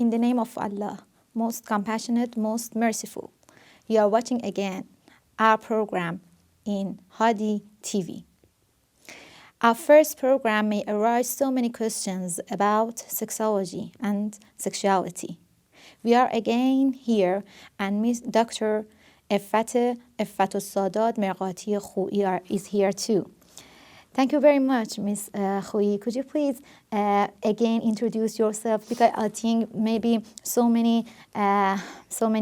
In the name of Allah, most compassionate, most merciful. You are watching again our program in Hadi TV. Our first program may arise so many questions about sexology and sexuality. We are again here, and Miss Dr. Effatossadad Merqati Khoui is here too. Thank you very much, Ms. Khoui. Could you please again introduce yourself? Because I think maybe so many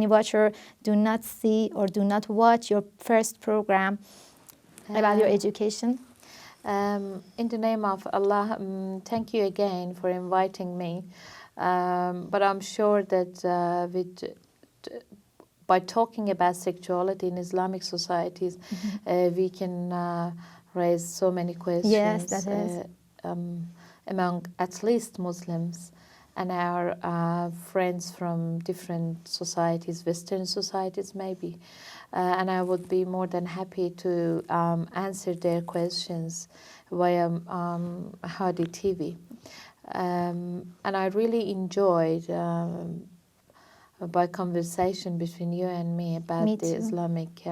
watchers do not see or do not watch your first program about your education. In the name of Allah, thank you again for inviting me. But I'm sure that by talking about sexuality in Islamic societies, we can raise so many questions. Yes, that is. Among at least Muslims and our friends from different societies, Western societies maybe. And I would be more than happy to answer their questions via Hadi TV. And I really enjoyed by conversation between you and me about the Islamic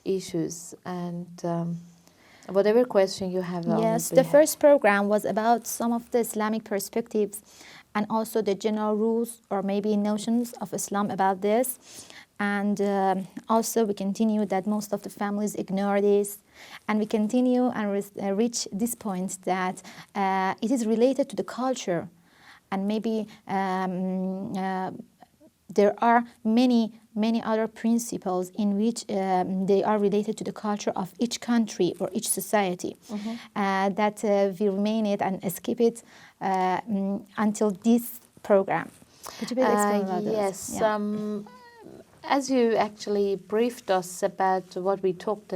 issues and whatever question you have. Yes, the first program was about some of the Islamic perspectives and also the general rules or maybe notions of Islam about this. And also we continue that most of the families ignore this. And we continue and reach this point that it is related to the culture. And maybe there are many other principles in which they are related to the culture of each country or each society that we remain it and skip it until this program. Could you please explain about this? Yes. Yeah. As you actually briefed us about what we talked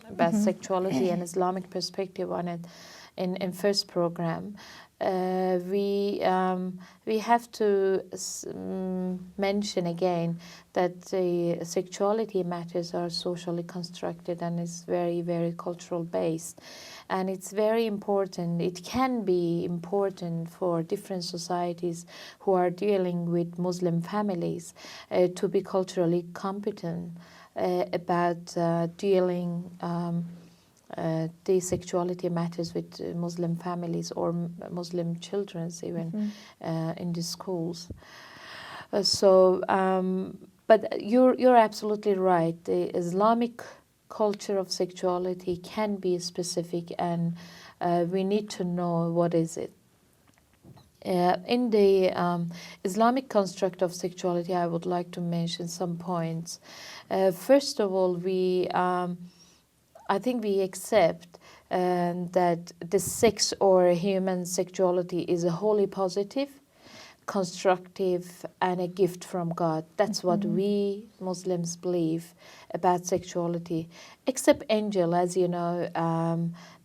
about sexuality and Islamic perspective on it in first program, we have to mention again that the sexuality matters are socially constructed and is very, very cultural based. And it's very important, it can be important for different societies who are dealing with Muslim families to be culturally competent about dealing the sexuality matters with Muslim families or Muslim children even in the schools. But you're absolutely right. The Islamic culture of sexuality can be specific, and we need to know what is it. In the Islamic construct of sexuality, I would like to mention some points. First of all, I think we accept that the sex or human sexuality is a wholly positive, constructive, and a gift from God. That's what we Muslims believe about sexuality. Except angel, as you know,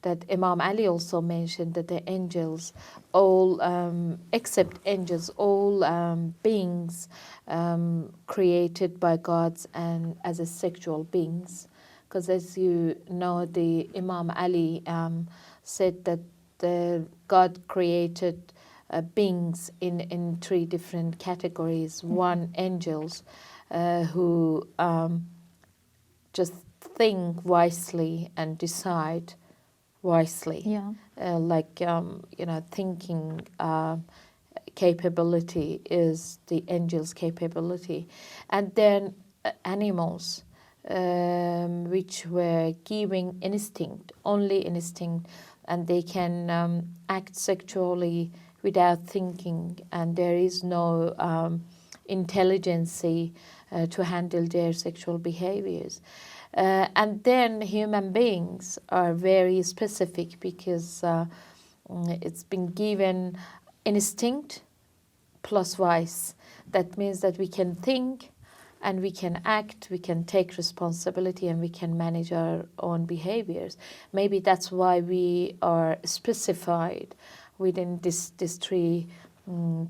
that Imam Ali also mentioned that the angels, all except angels, all beings created by God and as a sexual beings. Because as you know, the Imam Ali said that God created beings in three different categories. One, angels who just think wisely and decide wisely. Yeah. Thinking capability is the angel's capability. And then animals, which were giving instinct, only instinct, and they can act sexually without thinking, and there is no intelligence to handle their sexual behaviors. And then human beings are very specific because it's been given instinct plus wise. That means that we can think and we can act, we can take responsibility, and we can manage our own behaviors. Maybe that's why we are specified within these three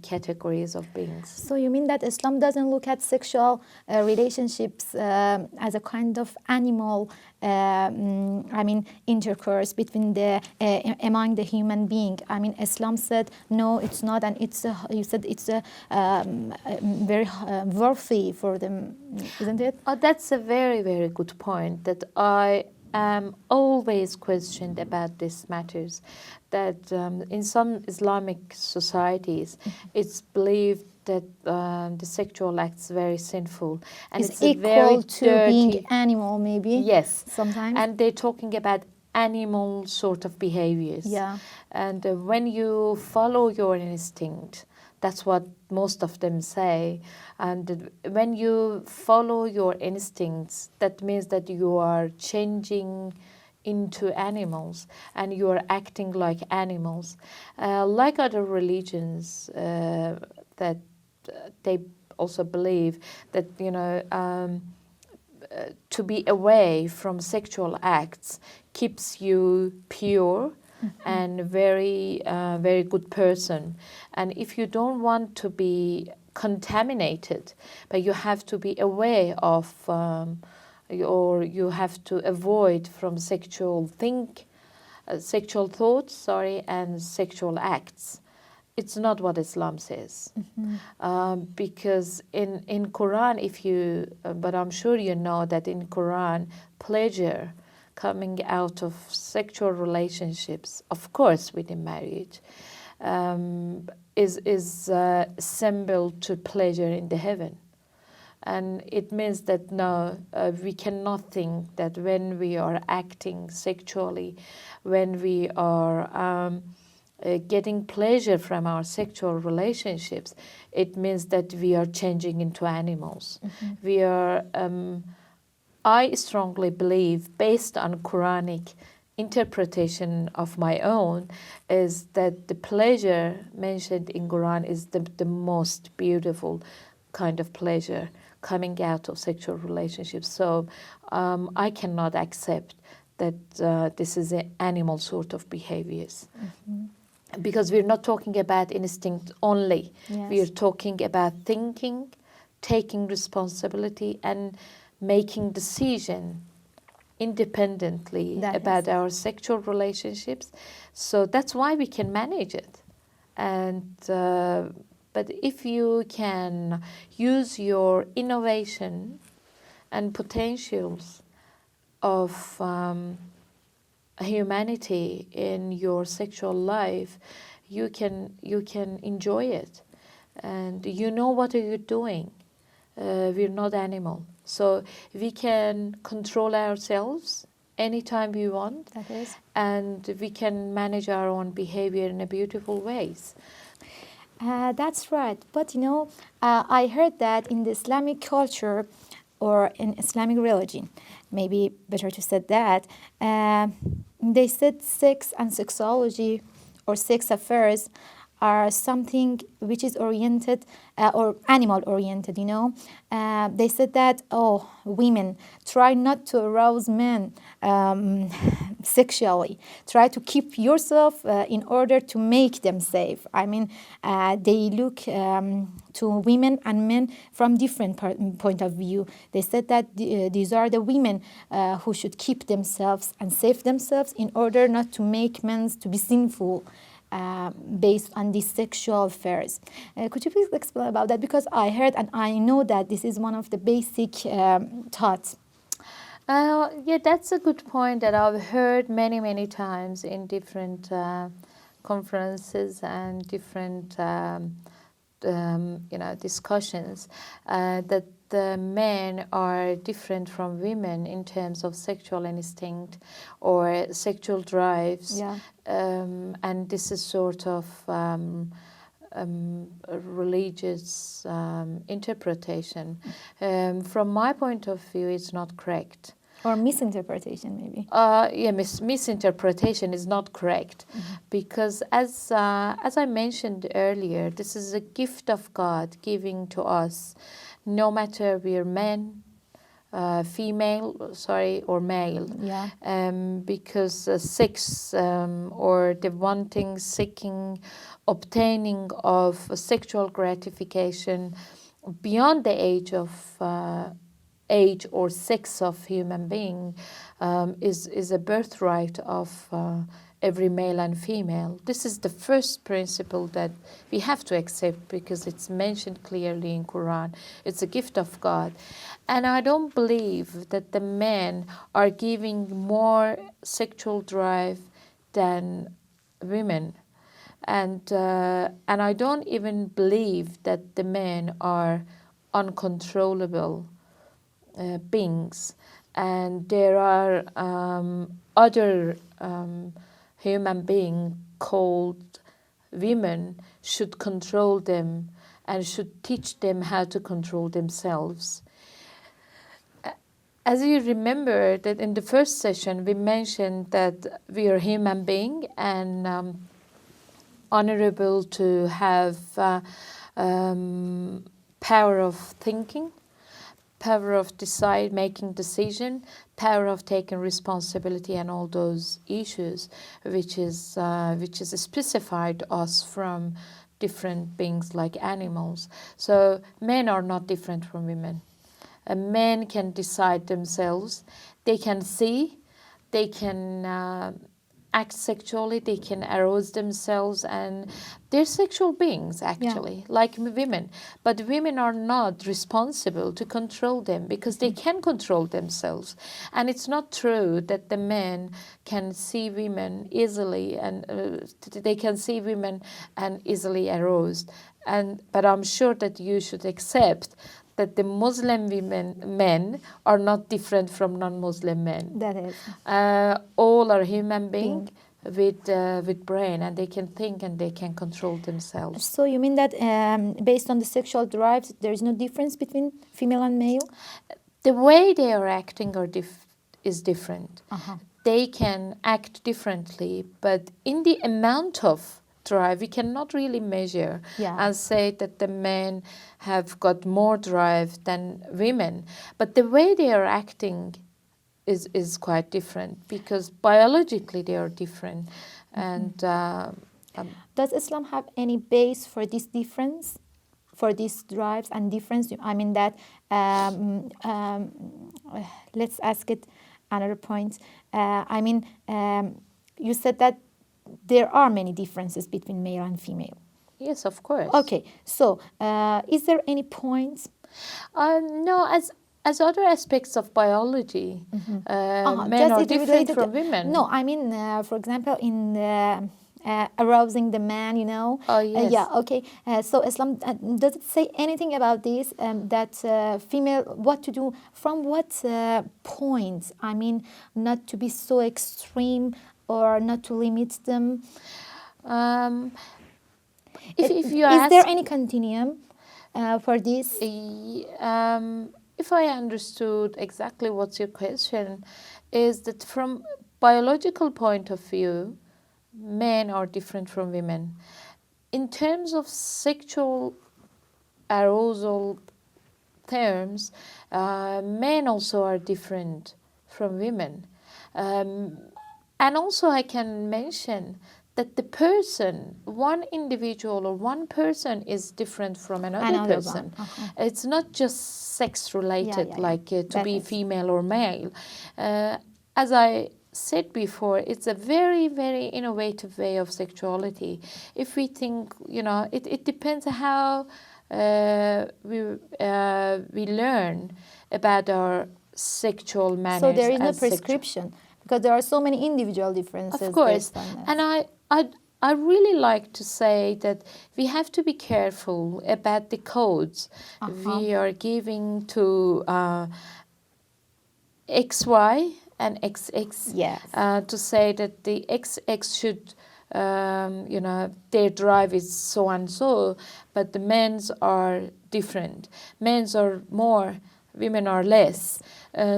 categories of beings. So you mean that Islam doesn't look at sexual relationships as a kind of animal, intercourse between among the human being? I mean, Islam said no, it's not, and you said it's very worthy for them, isn't it? Oh, that's a very, very good point that I am always questioned about these matters. That in some Islamic societies, it's believed that the sexual act is very sinful, and It's it's a very equal to dirty. being animal, maybe. Yes, sometimes. and they're talking about animal sort of behaviors. Yeah. And when you follow your instinct, that's what most of them say. And when you follow your instincts, that means that you are changing into animals and you are acting like animals. Like other religions that they also believe that, to be away from sexual acts keeps you pure and very good person. And if you don't want to be contaminated, but you have to be aware of or you have to avoid from sexual thoughts, and sexual acts. It's not what Islam says. Because in Quran, but I'm sure you know that in Quran, pleasure coming out of sexual relationships, of course within marriage, is symbol to pleasure in the heaven. And it means that we cannot think that when we are acting sexually, when we are getting pleasure from our sexual relationships, it means that we are changing into animals. We are. I strongly believe, based on Quranic interpretation of my own, is that the pleasure mentioned in Quran is the most beautiful kind of pleasure coming out of sexual relationships. So I cannot accept that this is an animal sort of behaviors. Because we're not talking about instinct only. Yes. We are talking about thinking, taking responsibility, and making decision independently about our sexual relationships. So that's why we can manage it. And but if you can use your innovation and potentials of humanity in your sexual life, you can enjoy it, and you know what are you doing. We're not animal, so we can control ourselves anytime we want. That is. And we can manage our own behavior in a beautiful ways. That's right. But I heard that in the Islamic culture or in Islamic religion, maybe better to say that, they said sex and sexology or sex affairs are something which is oriented or animal oriented, They said that, women, try not to arouse men sexually. Try to keep yourself in order to make them safe. I mean, they look to women and men from different point of view. They said that these are the women who should keep themselves and save themselves in order not to make men to be sinful. Based on these sexual affairs. Could you please explain about that? Because I heard and I know that this is one of the basic thoughts. Yeah, that's a good point that I've heard many, many times in different conferences and different discussions, that the men are different from women in terms of sexual instinct or sexual drives. Yeah. And this is sort of religious interpretation. From my point of view, it's not correct. Or misinterpretation, maybe. Misinterpretation is not correct, because as I mentioned earlier, this is a gift of God giving to us. No matter we're men, or male. Yeah. Because sex or the wanting, seeking, obtaining of sexual gratification beyond the age or sex of human being is a birthright of every male and female. This is the first principle that we have to accept because it's mentioned clearly in Quran. It's a gift of God. And I don't believe that the men are giving more sexual drive than women. And I don't even believe that the men are uncontrollable beings. And there are other human beings called women should control them and should teach them how to control themselves. As you remember that in the first session we mentioned that we are human beings and honorable to have power of thinking, power of making decision, power of taking responsibility, and all those issues, which is specified us from different beings like animals. So men are not different from women. Men can decide themselves. They can see. They can act sexually, they can arouse themselves, and they're sexual beings actually, like women. But women are not responsible to control them because they can control themselves. And it's not true that the men can see women easily and they can see women and easily aroused. But I'm sure that you should accept that the Muslim men are not different from non-Muslim men. That is. All are human beings with brain, and they can think and they can control themselves. So you mean that based on the sexual drives, there is no difference between female and male? The way they are acting is different. Uh-huh. They can act differently, but in the amount of drive, we cannot really measure and say that the men have got more drive than women. But the way they are acting is quite different because biologically they are different. And does Islam have any base for this difference, for these drives and difference? I mean that. Let's ask it another point. You said that there are many differences between male and female. Yes, of course. Okay, so is there any points? No, as other aspects of biology, men are different from women. No, I mean, for example, in arousing the man, you know. Oh, yes. Yeah, okay. So Islam, does it say anything about this, that female, what to do, from what point? I mean, not to be so extreme or not to limit them. If you is there any continuum for this? If I understood exactly what's your question, is that from biological point of view, men are different from women. In terms of sexual arousal terms, men also are different from women. And also I can mention that the person, one individual or one person is different from another person. Uh-huh. It's not just sex related, to be female or male. As I said before, it's a very, very innovative way of sexuality. If we think, it depends how we learn about our sexual manners. So there is no prescription because there are so many individual differences. Of course, and I really like to say that we have to be careful about the codes we are giving to XY and XX. Yes. To say that the XX should, their drive is so and so, but the men's are different. Men's are more, women are less.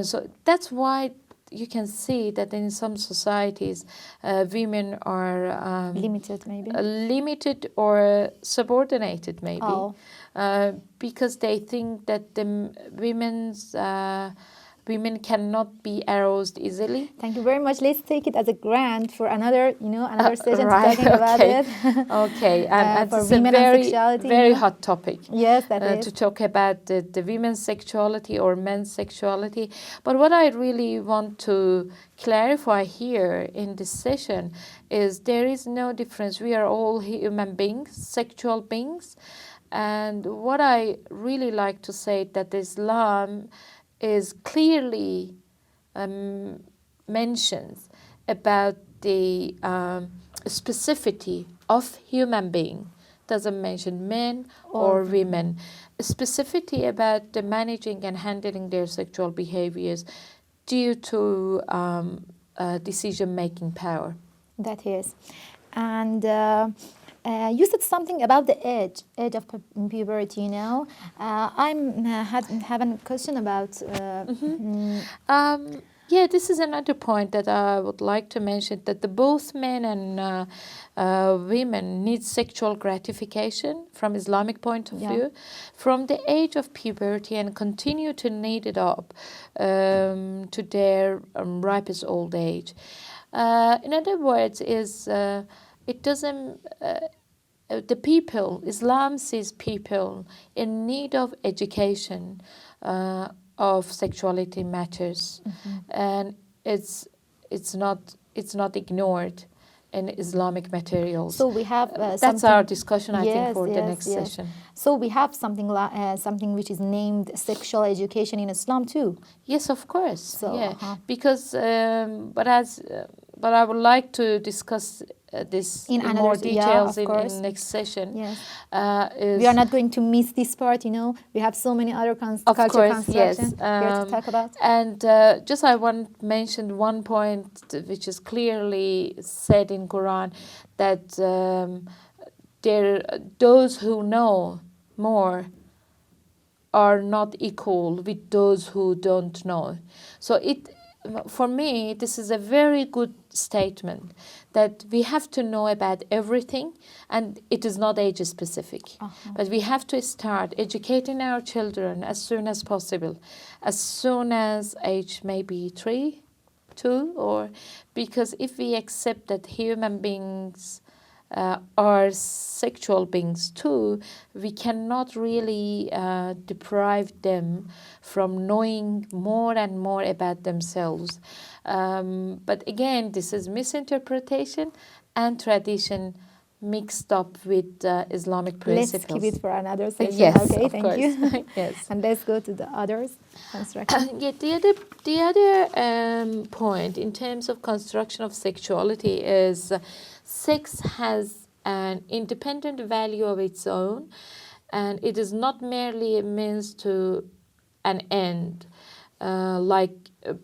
So that's why you can see that in some societies, women are Limited, maybe. limited or subordinated, maybe, Oh. because they think that women cannot be aroused easily. Thank you very much. Let's take it as a grant for another, another session Right, talking about okay. it. Okay, and For it's a women and very, sexuality, very hot topic. Yes, that is. To talk about the women's sexuality or men's sexuality. But what I really want to clarify here in this session is there is no difference. We are all human beings, sexual beings. And what I really like to say that Islam is clearly mentions about the specificity of human being. Doesn't mention men or women. Specificity about the managing and handling their sexual behaviors due to decision-making power. That is. And you said something about the age of puberty, I'm having a question about... Yeah, this is another point that I would like to mention, that both men and women need sexual gratification from Islamic point of view from the age of puberty and continue to need it up to their ripest old age. In other words, it doesn't... the people, Islam sees people in need of education of sexuality matters, and it's not ignored in Islamic materials. So we have that's our discussion, I think, for the next yes. session. So we have something which is named sexual education in Islam too. Yes, of course. So, yeah, because but I would like to discuss this in more details in next session. Yes. We are not going to miss this part, We have so many other culture constructions here to talk about. And just I want to mention one point which is clearly said in Quran, that those who know more are not equal with those who don't know. So for me, this is a very good statement that we have to know about everything, and it is not age specific. But we have to start educating our children as soon as possible, as soon as age maybe 3, 2, or because if we accept that human beings are sexual beings too, we cannot really deprive them from knowing more and more about themselves. But again, this is misinterpretation and tradition mixed up with Islamic principles. Let's keep it for another section. Yes, okay, of thank course. you. Yes. And let's go to the others construction. The other point in terms of construction of sexuality is sex has an independent value of its own, and it is not merely a means to an end, like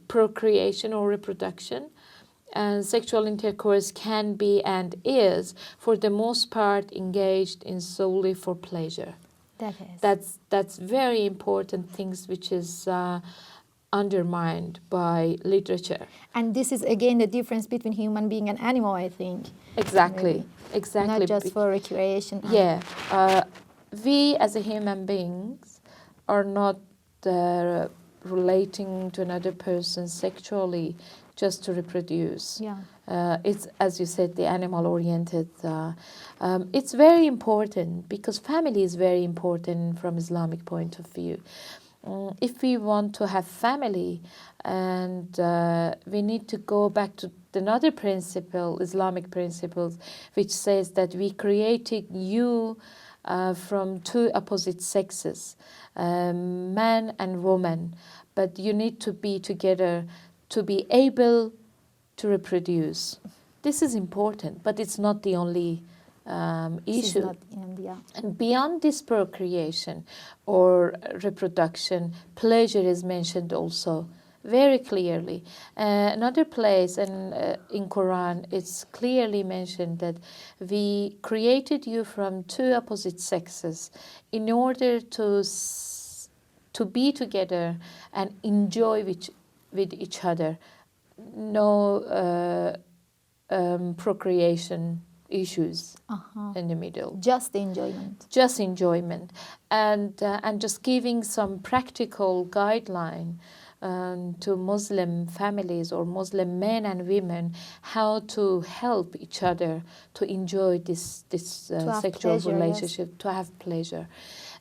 procreation or reproduction. And sexual intercourse can be and is, for the most part, engaged in solely for pleasure. That is. That's very important things which is undermined by literature. And this is again the difference between human being and animal, I think. Exactly. Exactly. Not just for recreation. Yeah. We as a human beings are not relating to another person sexually just to reproduce. Yeah. It's, as you said, the animal-oriented. It's very important because family is very important from Islamic point of view. If we want to have family, and we need to go back to another principle, Islamic principles, which says that we created you from two opposite sexes, man and woman, but you need to be together to be able to reproduce. This is important, but it's not the only issue. And beyond this procreation or reproduction, pleasure is mentioned also very clearly. Another place in Quran, it's clearly mentioned that we created you from two opposite sexes in order to be together and enjoy with each other no procreation issues in the middle. Just enjoyment. Just enjoyment, and just giving some practical guideline to Muslim families or Muslim men and women how to help each other to enjoy this sexual pleasure, relationship, yes. to have pleasure,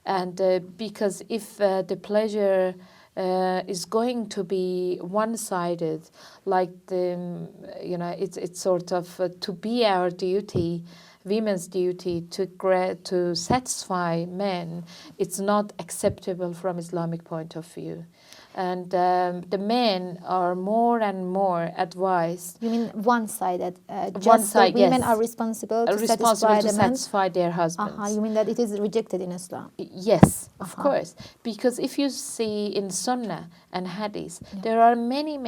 and because if the pleasure is going to be one-sided, like it's sort of to be our duty, women's duty to satisfy men. It's not acceptable from Islamic point of view, and the men are more and more advised. You mean one-sided? One Just side, the women yes. are responsible to satisfy the men? Satisfy their husbands. You mean that it is rejected in Islam? Yes, of course. Because if you see in Sunnah and Hadith, there are many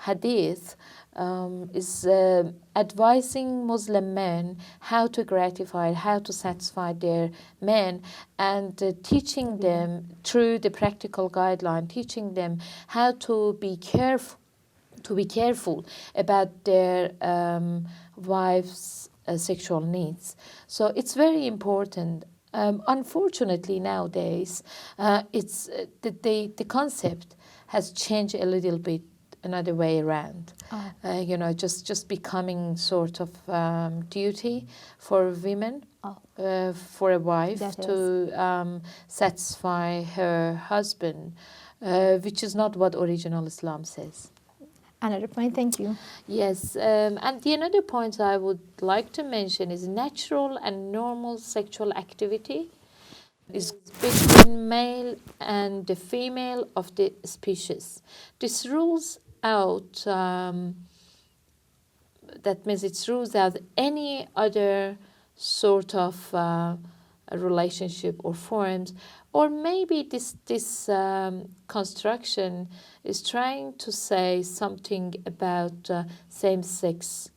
Hadith is advising Muslim men how to gratify, how to satisfy their men, and teaching them through the practical guideline, teaching them how to be careful about their wives' sexual needs. So it's very important. Unfortunately, nowadays, it's the concept has changed a little bit another way around. Just becoming sort of duty for women, for a wife to satisfy her husband, which is not what original Islam says. Another point, thank you. Yes, and the another point I would like to mention is natural and normal sexual activity is between male and the female of the species. This rules out, that means it rules out any other sort of a relationship or forms, or maybe this construction is trying to say something about same-sex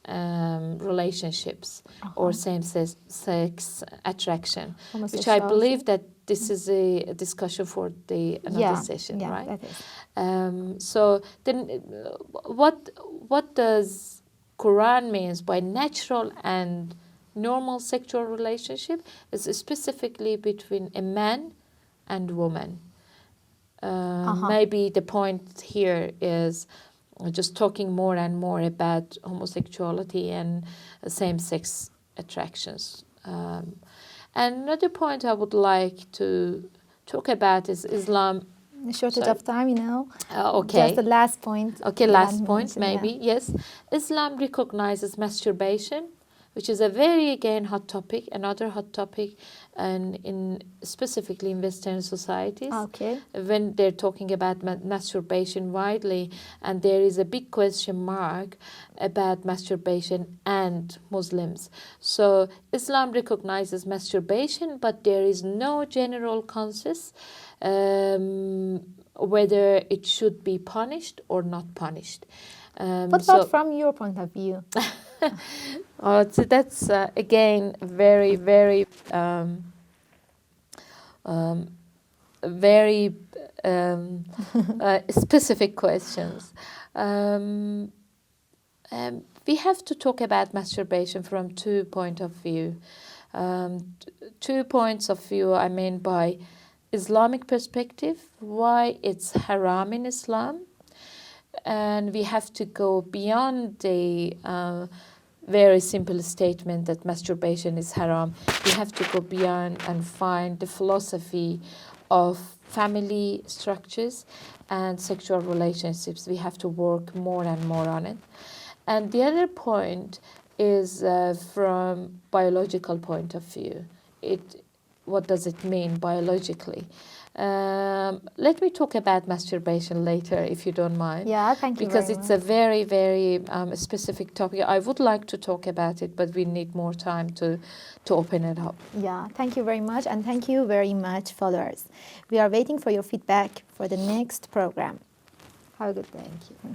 relationships or same-sex attraction, which I believe that this is a discussion for another session, right? That is. So then, what does Quran means by natural and normal sexual relationship is specifically between a man and woman. Maybe the point here is just talking more and more about homosexuality and same-sex attractions. And another point I would like to talk about is Islam. Shortage of time, Okay. Just the last point. Okay, last point, maybe. Yes. Islam recognizes masturbation, which is a very, again, hot topic, another hot topic, and specifically in Western societies. Okay. When they're talking about masturbation widely, and there is a big question mark about masturbation and Muslims. So Islam recognizes masturbation, but there is no general consensus whether it should be punished or not punished. What about from your point of view? So that's again very, very, very specific questions. We have to talk about masturbation from 2 points of view. 2 points of view, I mean, by Islamic perspective, why it's haram in Islam. And we have to go beyond the very simple statement that masturbation is haram. We have to go beyond and find the philosophy of family structures and sexual relationships. We have to work more and more on it. And the other point is from biological point of view. What does it mean biologically? Let me talk about masturbation later, if you don't mind. Yeah, thank you. Because it's a very, very specific topic. I would like to talk about it, but we need more time to open it up. Yeah, thank you very much, and thank you very much, followers. We are waiting for your feedback for the next program. Have a good day. Thank you.